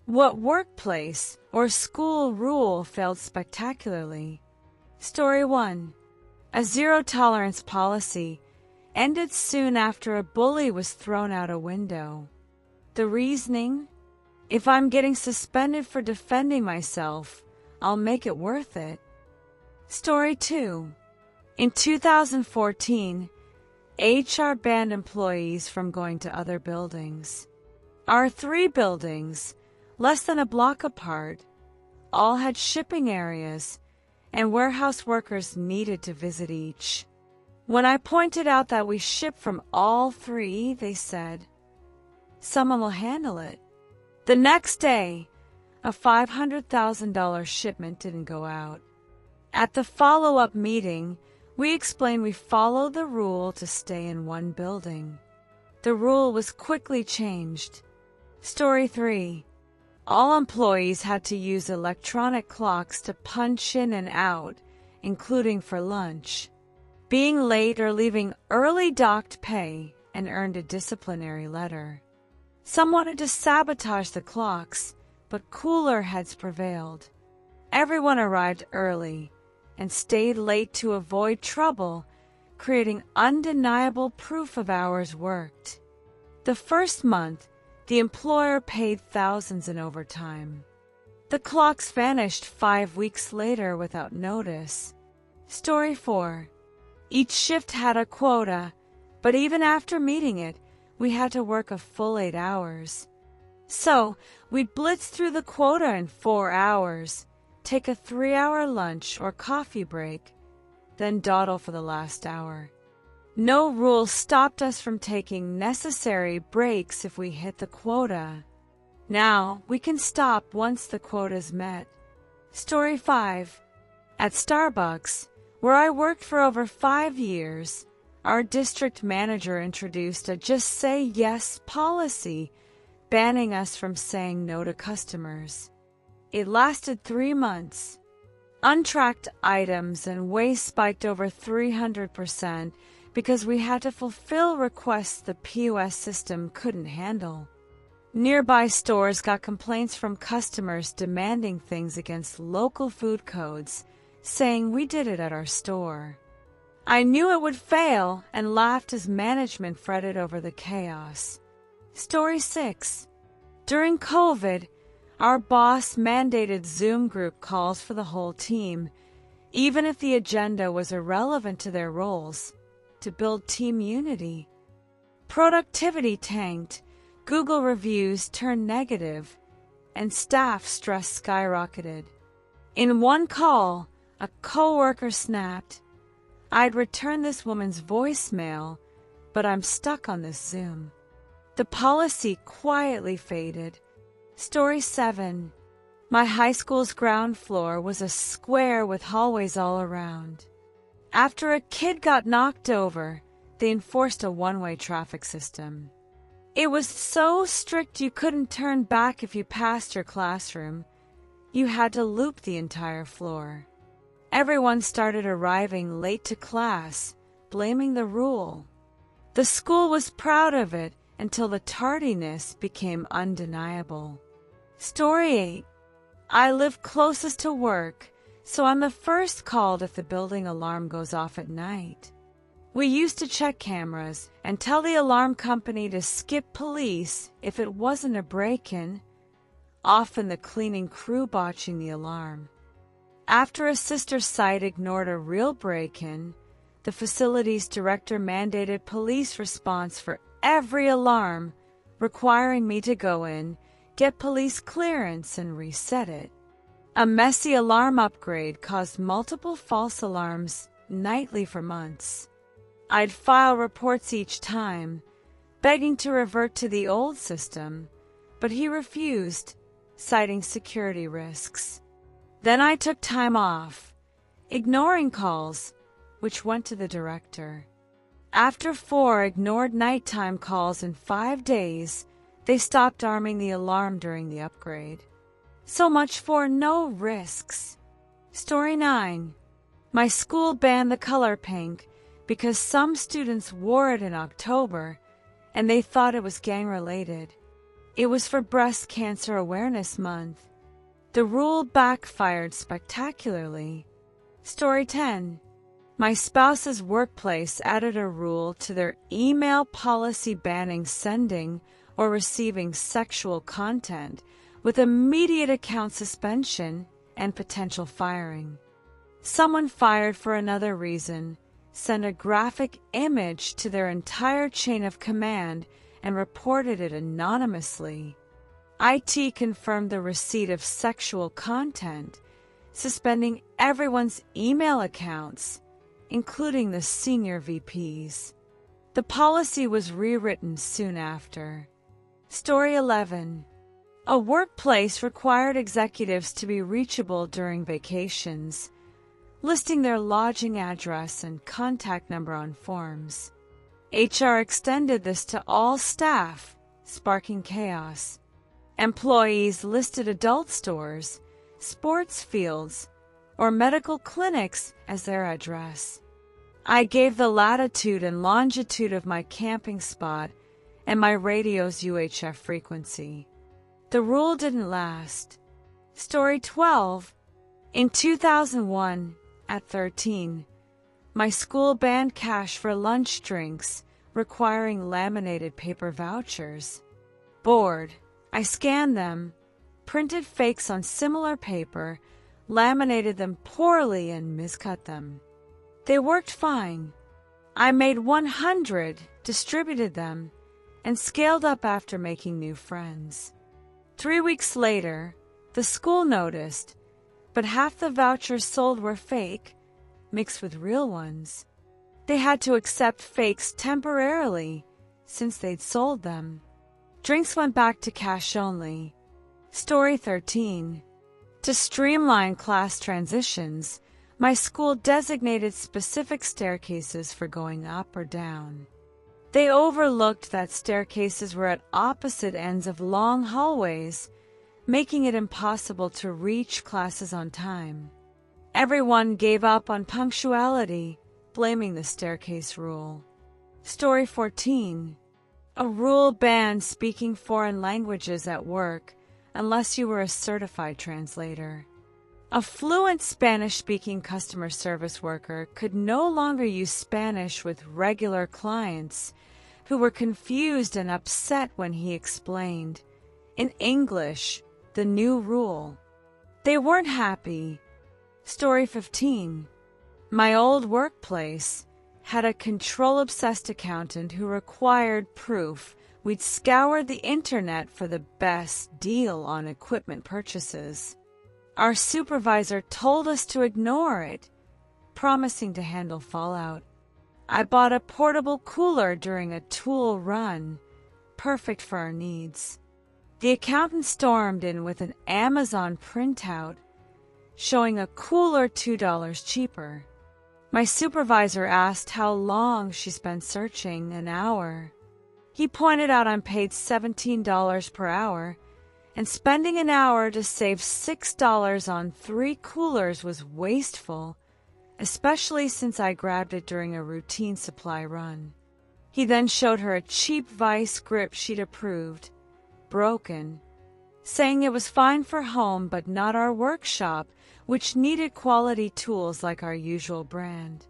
What workplace or school rule failed spectacularly? Story 1. A zero-tolerance policy ended soon after a bully was thrown out a window. The reasoning? If I'm getting suspended for defending myself, I'll make it worth it. Story 2. In 2014, HR banned employees from going to other buildings. Our 3 buildings, less than a block apart, all had shipping areas, and warehouse workers needed to visit each. When I pointed out that we ship from all 3, they said, "Someone will handle it." The next day, a $500,000 shipment didn't go out. At the follow-up meeting, we explained we followed the rule to stay in one building. The rule was quickly changed. Story 3. All employees had to use electronic clocks to punch in and out, including for lunch. Being late or leaving early docked pay and earned a disciplinary letter. Some wanted to sabotage the clocks, but cooler heads prevailed. Everyone arrived early and stayed late to avoid trouble, creating undeniable proof of hours worked. The first month, the employer paid thousands in overtime. The clocks vanished 5 weeks later without notice. Story 4. Each shift had a quota, but even after meeting it, we had to work a full 8 hours. So, we'd blitz through the quota in 4 hours, take a 3-hour lunch or coffee break, then dawdle for the last hour. No rule stopped us from taking necessary breaks if we hit the quota. Now, we can stop once the quota's met. Story 5. At Starbucks, where I worked for over 5 years, our district manager introduced a "just say yes" policy, banning us from saying no to customers. It lasted 3 months. Untracked items and waste spiked over 300% because we had to fulfill requests the POS system couldn't handle. Nearby stores got complaints from customers demanding things against local food codes, saying we did it at our store. I knew it would fail and laughed as management fretted over the chaos. Story 6. During COVID, our boss mandated Zoom group calls for the whole team, even if the agenda was irrelevant to their roles, to build team unity. Productivity tanked, Google reviews turned negative, and staff stress skyrocketed. In one call, a coworker snapped, "I'd return this woman's voicemail, but I'm stuck on this Zoom." The policy quietly faded. Story 7. My high school's ground floor was a square with hallways all around. After a kid got knocked over, they enforced a one-way traffic system. It was so strict you couldn't turn back if you passed your classroom. You had to loop the entire floor. Everyone started arriving late to class, blaming the rule. The school was proud of it until the tardiness became undeniable. Story 8. I live closest to work, so I'm the first called if the building alarm goes off at night. We used to check cameras and tell the alarm company to skip police if it wasn't a break-in, often the cleaning crew botching the alarm. After a sister site ignored a real break-in, the facility's director mandated police response for every alarm, requiring me to go in, get police clearance, and reset it. A messy alarm upgrade caused multiple false alarms nightly for months. I'd file reports each time, begging to revert to the old system, but he refused, citing security risks. Then I took time off, ignoring calls, which went to the director. After 4 ignored nighttime calls in 5 days, they stopped arming the alarm during the upgrade. So much for no risks. Story 9. My school banned the color pink because some students wore it in October and they thought it was gang-related. It was for Breast Cancer Awareness Month. The rule backfired spectacularly. Story 10. My spouse's workplace added a rule to their email policy banning sending or receiving sexual content, with immediate account suspension and potential firing. Someone fired for another reason sent a graphic image to their entire chain of command and reported it anonymously. IT confirmed the receipt of sexual content, suspending everyone's email accounts, including the senior VPs. The policy was rewritten soon after. Story 11. A workplace required executives to be reachable during vacations, listing their lodging address and contact number on forms. HR extended this to all staff, sparking chaos. Employees listed adult stores, sports fields, or medical clinics as their address. I gave the latitude and longitude of my camping spot and my radio's UHF frequency. The rule didn't last. Story 12. In 2001, at 13, my school banned cash for lunch drinks, requiring laminated paper vouchers. Bored, I scanned them, printed fakes on similar paper, laminated them poorly, and miscut them. They worked fine. I made 100, distributed them, and scaled up after making new friends. 3 weeks later, the school noticed, but half the vouchers sold were fake, mixed with real ones. They had to accept fakes temporarily, since they'd sold them. Drinks went back to cash only. Story 13. To streamline class transitions, my school designated specific staircases for going up or down. They overlooked that staircases were at opposite ends of long hallways, making it impossible to reach classes on time. Everyone gave up on punctuality, blaming the staircase rule. Story 14. A rule banned speaking foreign languages at work unless you were a certified translator. A fluent Spanish-speaking customer service worker could no longer use Spanish with regular clients who were confused and upset when he explained, in English, the new rule. They weren't happy. Story 15. My old workplace had a control-obsessed accountant who required proof we'd scoured the internet for the best deal on equipment purchases. Our supervisor told us to ignore it, promising to handle fallout. I bought a portable cooler during a tool run, perfect for our needs. The accountant stormed in with an Amazon printout showing a cooler $2 cheaper. My supervisor asked how long she spent searching. An hour. He pointed out I'm paid $17 per hour, and spending an hour to save $6 on 3 coolers was wasteful, especially since I grabbed it during a routine supply run. He then showed her a cheap vice grip she'd approved, broken, saying it was fine for home but not our workshop, which needed quality tools like our usual brand.